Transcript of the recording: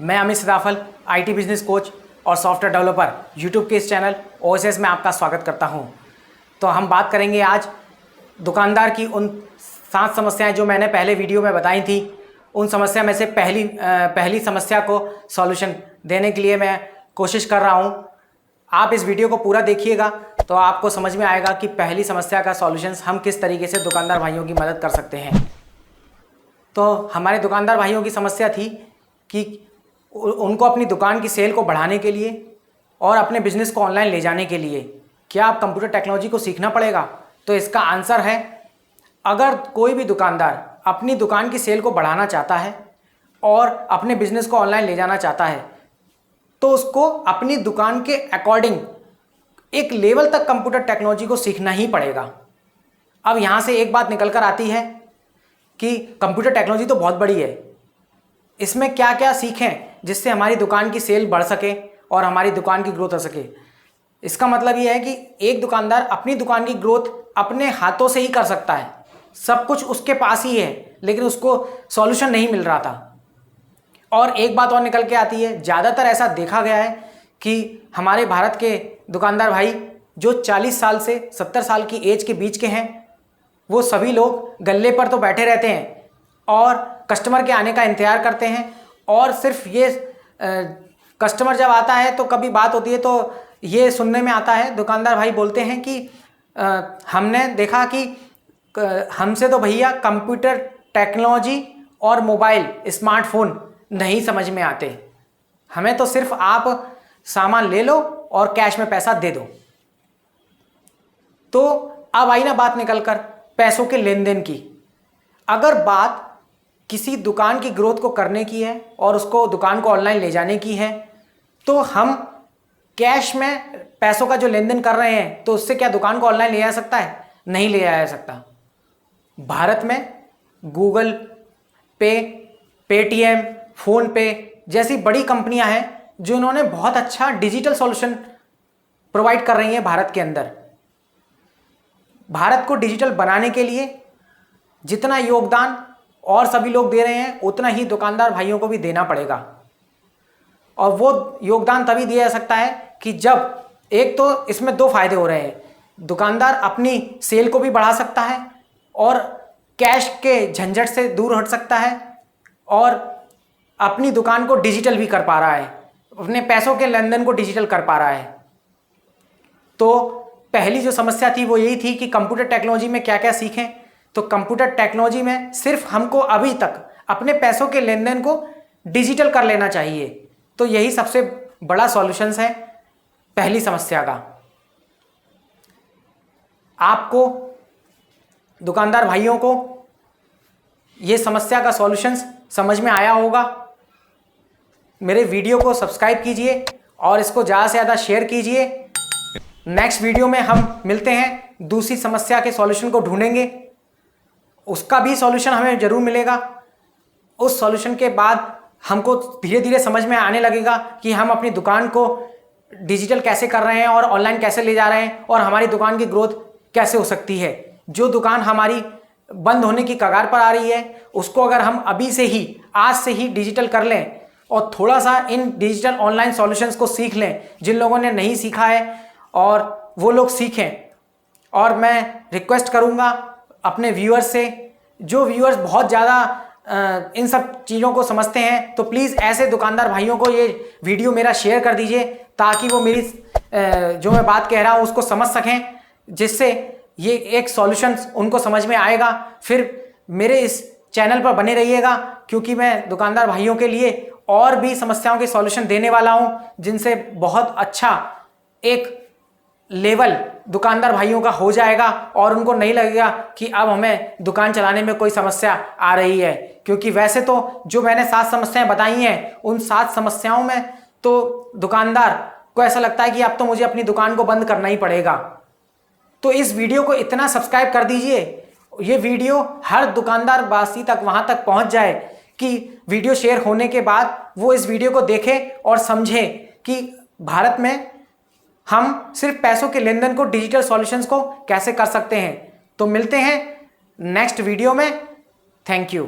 मैं Amit Sadafal, IT business coach और software developer, YouTube के इस चैनल ओएसएस में आपका स्वागत करता हूं। तो हम बात करेंगे आज दुकानदार की उन 7 समस्याएं जो मैंने पहले वीडियो में बताई थी। उन समस्या में से पहली समस्या को सॉल्यूशन देने के लिए मैं कोशिश कर रहा हूं। आप इस वीडियो को पूरा देखिएगा तो आपको समझ में आएगा कि पहली समस्या का सॉल्यूशन हम किस तरीके से दुकानदार भाइयों की मदद कर सकते हैं। तो हमारे दुकानदार भाइयों की समस्या थी कि उनको अपनी दुकान की सेल को बढ़ाने के लिए और अपने बिजनेस को ऑनलाइन ले जाने के लिए क्या आप कंप्यूटर टेक्नोलॉजी को सीखना पड़ेगा। तो इसका आंसर है, अगर कोई भी दुकानदार अपनी दुकान की सेल को बढ़ाना चाहता है और अपने बिजनेस को ऑनलाइन ले जाना चाहता है तो उसको अपनी दुकान के अकॉर्डिंग एक लेवल तक कंप्यूटर टेक्नोलॉजी को सीखना ही पड़ेगा। अब यहाँ से एक बात निकल कर आती है कि कंप्यूटर टेक्नोलॉजी तो बहुत बड़ी है, इसमें क्या क्या सीखें जिससे हमारी दुकान की सेल बढ़ सके और हमारी दुकान की ग्रोथ हो सके। इसका मतलब ये है कि एक दुकानदार अपनी दुकान की ग्रोथ अपने हाथों से ही कर सकता है, सब कुछ उसके पास ही है, लेकिन उसको सॉल्यूशन नहीं मिल रहा था। और एक बात और निकल के आती है, ज़्यादातर ऐसा देखा गया है कि हमारे भारत के दुकानदार भाई जो 40 साल से 70 साल की एज के बीच के हैं, वो सभी लोग गल्ले पर तो बैठे रहते हैं और कस्टमर के आने का इंतज़ार करते हैं। और सिर्फ ये कस्टमर जब आता है तो कभी बात होती है तो ये सुनने में आता है, दुकानदार भाई बोलते हैं कि हमने देखा कि हमसे तो भैया कंप्यूटर टेक्नोलॉजी और मोबाइल स्मार्टफोन नहीं समझ में आते, हमें तो सिर्फ आप सामान ले लो और कैश में पैसा दे दो। तो अब आई ना बात निकल कर पैसों के लेन देन की। अगर बात किसी दुकान की ग्रोथ को करने की है और उसको दुकान को ऑनलाइन ले जाने की है तो हम कैश में पैसों का जो लेन देन कर रहे हैं तो उससे क्या दुकान को ऑनलाइन ले जा सकता है? नहीं ले जाया जा सकता। भारत में गूगल पे, पेटीएम, फोन पे जैसी बड़ी कंपनियां हैं जो इन्होंने बहुत अच्छा डिजिटल सॉल्यूशन प्रोवाइड कर रही हैं भारत के अंदर। भारत को डिजिटल बनाने के लिए जितना योगदान और सभी लोग दे रहे हैं उतना ही दुकानदार भाइयों को भी देना पड़ेगा। और वो योगदान तभी दिया जा सकता है कि जब एक तो इसमें 2 फायदे हो रहे हैं, दुकानदार अपनी सेल को भी बढ़ा सकता है और कैश के झंझट से दूर हट सकता है और अपनी दुकान को डिजिटल भी कर पा रहा है, अपने पैसों के लेन देन को डिजिटल कर पा रहा है। तो पहली जो समस्या थी वो यही थी कि कंप्यूटर टेक्नोलॉजी में क्या क्या सीखें। तो कंप्यूटर टेक्नोलॉजी में सिर्फ हमको अभी तक अपने पैसों के लेन देन को डिजिटल कर लेना चाहिए। तो यही सबसे बड़ा सॉल्यूशन है पहली समस्या का। आपको दुकानदार भाइयों को ये समस्या का सॉल्यूशन समझ में आया होगा। मेरे वीडियो को सब्सक्राइब कीजिए और इसको ज़्यादा से ज़्यादा शेयर कीजिए। नेक्स्ट वीडियो में हम मिलते हैं, दूसरी समस्या के सॉल्यूशन को ढूंढेंगे, उसका भी सॉल्यूशन हमें जरूर मिलेगा। उस सॉल्यूशन के बाद हमको धीरे धीरे समझ में आने लगेगा कि हम अपनी दुकान को डिजिटल कैसे कर रहे हैं और ऑनलाइन कैसे ले जा रहे हैं और हमारी दुकान की ग्रोथ कैसे हो सकती है। जो दुकान हमारी बंद होने की कगार पर आ रही है उसको अगर हम अभी से ही, आज से ही डिजिटल कर लें और थोड़ा सा इन डिजिटल ऑनलाइन सॉल्यूशंस को सीख लें, जिन लोगों ने नहीं सीखा है और वो लोग सीखें। और मैं रिक्वेस्ट करूँगा अपने व्यूअर्स से, जो व्यूअर्स बहुत ज़्यादा इन सब चीज़ों को समझते हैं, तो प्लीज़ ऐसे दुकानदार भाइयों को ये वीडियो मेरा शेयर कर दीजिए ताकि वो मेरी जो मैं बात कह रहा हूँ उसको समझ सकें, जिससे ये एक सॉल्यूशन उनको समझ में आएगा। फिर मेरे इस चैनल पर बने रहिएगा क्योंकि मैं दुकानदार भाइयों के लिए और भी समस्याओं के सॉल्यूशन देने वाला हूँ, जिनसे बहुत अच्छा एक लेवल दुकानदार भाइयों का हो जाएगा और उनको नहीं लगेगा कि अब हमें दुकान चलाने में कोई समस्या आ रही है। क्योंकि वैसे तो जो मैंने 7 समस्याएं बताई हैं, उन 7 समस्याओं में तो दुकानदार को ऐसा लगता है कि अब तो मुझे अपनी दुकान को बंद करना ही पड़ेगा। तो इस वीडियो को इतना सब्सक्राइब कर दीजिए, ये वीडियो हर दुकानदार वासी तक वहां तक पहुंच जाए कि वीडियो शेयर होने के बाद वो इस वीडियो को देखे और समझे कि भारत में हम सिर्फ पैसों के लेन देन को डिजिटल सॉल्यूशंस को कैसे कर सकते हैं। तो मिलते हैं नेक्स्ट वीडियो में। Thank you.